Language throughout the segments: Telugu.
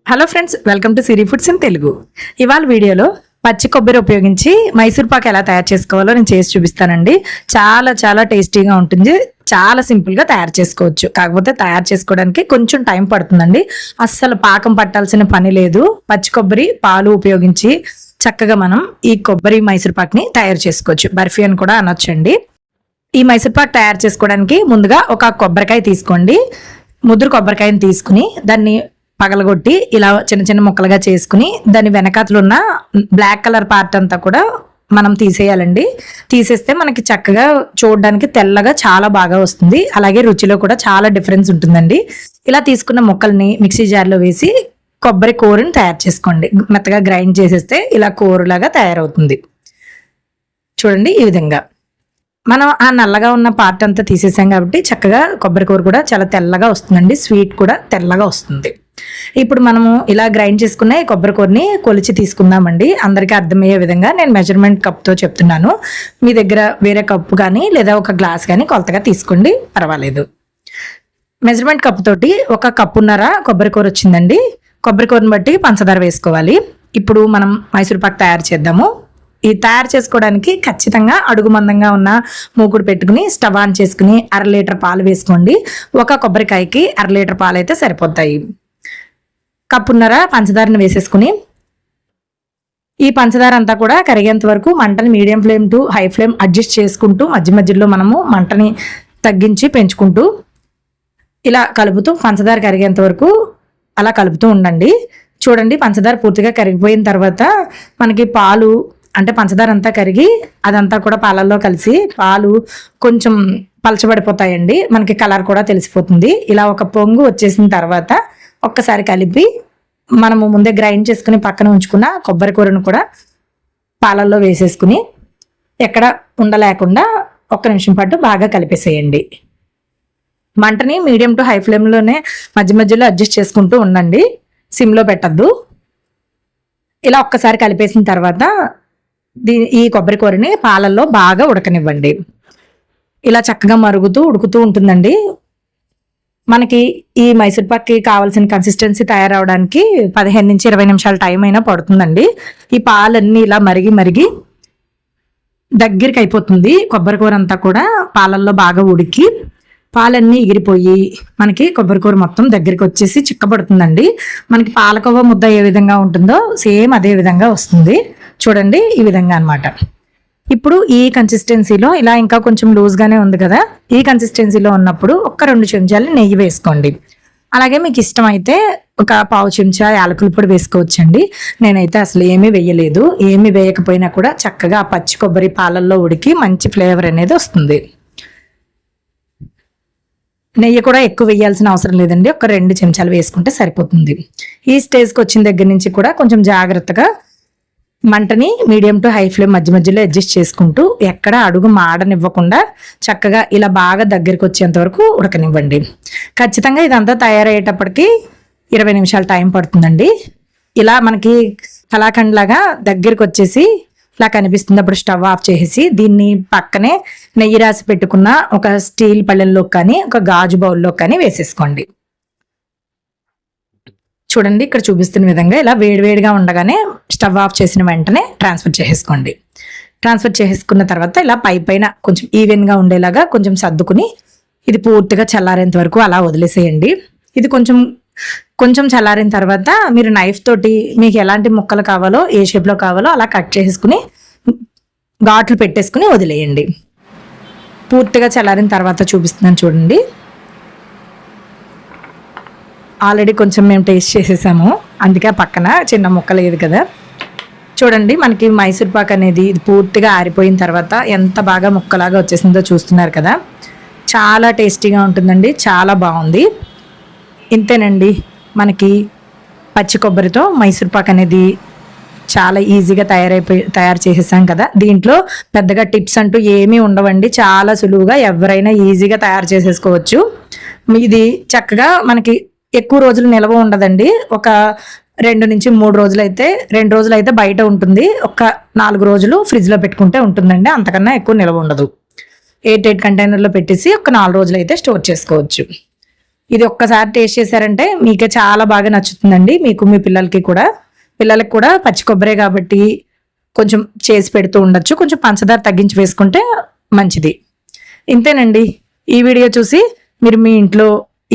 Hello friends, welcome to Siri foods in Telugu. ఇవాళ వీడియోలో పచ్చి కొబ్బరి ఉపయోగించి మైసూర్ పాక్ ఎలా తయారు చేసుకోవాలో నేను చేసి చూపిస్తానండి. చాలా చాలా టేస్టీగా ఉంటుంది. చాలా సింపుల్గా తయారు చేసుకోవచ్చు. కాకపోతే తయారు చేసుకోవడానికి కొంచెం టైం పడుతుందండి. అస్సలు పాకం పట్టాల్సిన పని లేదు. పచ్చి కొబ్బరి పాలు ఉపయోగించి చక్కగా మనం ఈ కొబ్బరి మైసూర్ పాక్ని తయారు చేసుకోవచ్చు. బర్ఫీ అని కూడా అనొచ్చండి. ఈ మైసూర్ పాక్ తయారు చేసుకోవడానికి ముందుగా ఒక కొబ్బరికాయ తీసుకోండి. ముదురు కొబ్బరికాయని తీసుకుని దాన్ని పగలగొట్టి ఇలా చిన్న చిన్న ముక్కలుగా చేసుకుని దాని వెనకాతలు ఉన్న బ్లాక్ కలర్ పార్ట్ అంతా కూడా మనం తీసేయాలండి. తీసేస్తే మనకి చక్కగా చూడడానికి తెల్లగా చాలా బాగా వస్తుంది. అలాగే రుచిలో కూడా చాలా డిఫరెన్స్ ఉంటుందండి. ఇలా తీసుకున్న ముక్కల్ని మిక్సీ జార్లో వేసి కొబ్బరి కూరని తయారు చేసుకోండి. మెత్తగా గ్రైండ్ చేసేస్తే ఇలా కూరలాగా తయారవుతుంది. చూడండి, ఈ విధంగా మనం ఆ నల్లగా ఉన్న పార్ట్ అంతా తీసేసాం కాబట్టి చక్కగా కొబ్బరి కూర కూడా చాలా తెల్లగా వస్తుందండి. స్వీట్ కూడా తెల్లగా వస్తుంది. ఇప్పుడు మనము ఇలా గ్రైండ్ చేసుకున్న ఈ కొబ్బరి కూరని కొలిచి తీసుకుందామండి. అందరికీ అర్థమయ్యే విధంగా నేను మెజర్మెంట్ కప్తో చెప్తున్నాను. మీ దగ్గర వేరే కప్పు కానీ లేదా ఒక గ్లాస్ కానీ కొలతగా తీసుకోండి, పర్వాలేదు. మెజర్మెంట్ కప్పు తోటి 1 కప్పున్నర కొబ్బరి కూర వచ్చిందండి. కొబ్బరి కూరని బట్టి పంచదార వేసుకోవాలి. ఇప్పుడు మనం మైసూర్ పాక్ తయారు చేద్దాము. ఈ తయారు చేసుకోవడానికి ఖచ్చితంగా అడుగు మందంగా ఉన్న మూకుడు పెట్టుకుని స్టవ్ ఆన్ చేసుకుని 1/2 లీటర్ పాలు వేసుకోండి. 1 కొబ్బరికాయకి 1/2 లీటర్ పాలు అయితే సరిపోతాయి. కప్పున్నర పంచదారని వేసేసుకుని ఈ పంచదార అంతా కూడా కరిగేంత వరకు మంటని medium flame to high flame adjust చేసుకుంటూ మధ్య మధ్యలో మనము మంటని తగ్గించి పెంచుకుంటూ ఇలా కలుపుతూ పంచదార కరిగేంత వరకు అలా కలుపుతూ ఉండండి. చూడండి, పంచదార పూర్తిగా కరిగిపోయిన తర్వాత మనకి పాలు అంటే పంచదార అంతా కరిగి అదంతా కూడా పాలల్లో కలిసి పాలు కొంచెం పలచబడిపోతాయండి. మనకి కలర్ కూడా తెలిసిపోతుంది. ఇలా ఒక పొంగు వచ్చేసిన తర్వాత ఒక్కసారి కలిపి మనము ముందే గ్రైండ్ చేసుకుని పక్కన ఉంచుకున్న కొబ్బరి కూరను కూడా పాలల్లో వేసేసుకుని ఎక్కడ ఉండలేకుండా 1 నిమిషం పాటు బాగా కలిపేసేయండి. మంటని మీడియం టు హై ఫ్లేమ్లోనే మధ్య మధ్యలో అడ్జస్ట్ చేసుకుంటూ ఉండండి. సిమ్లో పెట్టద్దు. ఇలా ఒక్కసారి కలిపేసిన తర్వాత ఈ కొబ్బరి కూరని పాలల్లో బాగా ఉడకనివ్వండి. ఇలా చక్కగా ఉడుకుతూ ఉంటుందండి. మనకి ఈ మైసూర్ పాక్కి కావాల్సిన కన్సిస్టెన్సీ తయారవడానికి 15 నుంచి 20 నిమిషాల టైం అయినా పడుతుందండి. ఈ పాలన్నీ ఇలా మరిగి దగ్గరికి అయిపోతుంది. కొబ్బరి కూర అంతా కూడా పాలల్లో బాగా ఉడికి పాలన్నీ ఎగిరిపోయి మనకి కొబ్బరి కూర మొత్తం దగ్గరికి వచ్చేసి చిక్కబడుతుందండి. మనకి పాలకోవా ముద్ద ఏ విధంగా ఉంటుందో సేమ్ అదే విధంగా వస్తుంది. చూడండి, ఈ విధంగా అన్నమాట. ఇప్పుడు ఈ కన్సిస్టెన్సీలో ఇలా ఇంకా కొంచెం లూజ్గానే ఉంది కదా, ఈ కన్సిస్టెన్సీలో ఉన్నప్పుడు 1-2 చెంచాలు నెయ్యి వేసుకోండి. అలాగే మీకు ఇష్టమైతే 1/4 చెంచా యాలకుల పొడి వేసుకోవచ్చండి. నేనైతే అసలు ఏమీ వేయలేదు. ఏమీ వేయకపోయినా కూడా చక్కగా ఆ పచ్చి కొబ్బరి పాలల్లో ఉడికి మంచి ఫ్లేవర్ అనేది వస్తుంది. నెయ్యి కూడా ఎక్కువ వేయాల్సిన అవసరం లేదండి. 2 చెంచాలు వేసుకుంటే సరిపోతుంది. ఈ స్టేజ్కి వచ్చిన దగ్గర నుంచి కూడా కొంచెం జాగ్రత్తగా మంటని మీడియం టు హై ఫ్లేమ్ మధ్య మధ్యలో అడ్జస్ట్ చేసుకుంటూ ఎక్కడ అడుగు మాడనివ్వకుండా చక్కగా ఇలా బాగా దగ్గరికి వచ్చేంత వరకు ఉడకనివ్వండి. ఖచ్చితంగా ఇదంతా తయారయ్యేటప్పటికి 20 నిమిషాలు టైం పడుతుందండి. ఇలా మనకి కలాకండ్ లాగా దగ్గరికి వచ్చేసి ఇలా కనిపిస్తుంది. అప్పుడు స్టవ్ ఆఫ్ చేసి దీన్ని పక్కనే నెయ్యి రాసి పెట్టుకున్న ఒక స్టీల్ పళ్ళెంలో కానీ ఒక గాజు బౌల్లో కానీ వేసేసుకోండి. చూడండి, ఇక్కడ చూపిస్తున్న విధంగా ఇలా వేడివేడిగా ఉండగానే స్టవ్ ఆఫ్ చేసిన వెంటనే ట్రాన్స్ఫర్ చేసేసుకోండి. ట్రాన్స్ఫర్ చేసుకున్న తర్వాత ఇలా పైన కొంచెం ఈవెన్గా ఉండేలాగా కొంచెం సర్దుకుని ఇది పూర్తిగా చల్లారేంత వరకు అలా వదిలేసేయండి. ఇది కొంచెం చల్లారిన తర్వాత మీరు నైఫ్ తోటి మీకు ఎలాంటి ముక్కలు కావాలో ఏ షేప్లో కావాలో అలా కట్ చేసుకుని ఘాట్లు పెట్టేసుకుని వదిలేయండి. పూర్తిగా చల్లారిన తర్వాత చూపిస్తున్నాను చూడండి. ఆల్రెడీ కొంచెం మేము టేస్ట్ చేసేసాము, అందుకే పక్కన చిన్న ముక్క లేదు కదా. చూడండి, మనకి మైసూర్ పాక్ అనేది ఇది పూర్తిగా ఆరిపోయిన తర్వాత ఎంత బాగా ముక్కలాగా వచ్చేసిందో చూస్తున్నారు కదా. చాలా టేస్టీగా ఉంటుందండి, చాలా బాగుంది. ఇంతేనండి, మనకి పచ్చి కొబ్బరితో మైసూర్ పాక్ అనేది చాలా ఈజీగా తయారు చేసేసాం కదా. దీంట్లో పెద్దగా టిప్స్ అంటూ ఏమీ ఉండవండి. చాలా సులువుగా ఎవరైనా ఈజీగా తయారు చేసేసుకోవచ్చు. ఇది చక్కగా మనకి ఎక్కువ రోజులు నిల్వ ఉండదండి. 2 నుంచి 3 రోజులు అయితే 2 రోజులు అయితే బయట ఉంటుంది. 4 రోజులు ఫ్రిడ్జ్లో పెట్టుకుంటే ఉంటుందండి. అంతకన్నా ఎక్కువ నిల్వ ఉండదు. 8 కంటైనర్లో పెట్టేసి 4 రోజులు అయితే స్టోర్ చేసుకోవచ్చు. ఇది ఒక్కసారి టేస్ట్ చేశారంటే మీకే చాలా బాగా నచ్చుతుందండి, మీకు మీ పిల్లలకి కూడా. పిల్లలకి కూడా పచ్చి కొబ్బరే కాబట్టి కొంచెం చేసి పెడుతూ ఉండొచ్చు, కొంచెం పంచదార తగ్గించి వేసుకుంటే మంచిది. ఇంతేనండి. ఈ వీడియో చూసి మీరు మీ ఇంట్లో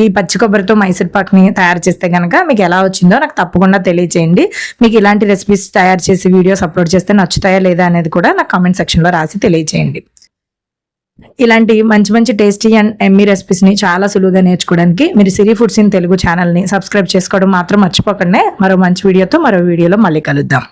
ఈ పచ్చి కొబ్బరితో మైసూర్ పాక్ని తయారు చేస్తే కనుక మీకు ఎలా వచ్చిందో నాకు తప్పకుండా తెలియచేయండి. మీకు ఇలాంటి రెసిపీస్ తయారు చేసి వీడియోస్ అప్లోడ్ చేస్తే నచ్చుతాయా లేదా అనేది కూడా నాకు కామెంట్ సెక్షన్లో రాసి తెలియచేయండి. ఇలాంటి మంచి మంచి టేస్టీ అండ్ ఎమ్మీ రెసిపీస్ని చాలా సులువుగా నేర్చుకోవడానికి మీరు సిరి ఫుడ్స్ ఇన్ తెలుగు ఛానల్ని సబ్స్క్రైబ్ చేసుకోవడం మాత్రం మర్చిపోకండి. మరో మంచి వీడియోతో మరో వీడియోలో మళ్ళీ కలుద్దాం.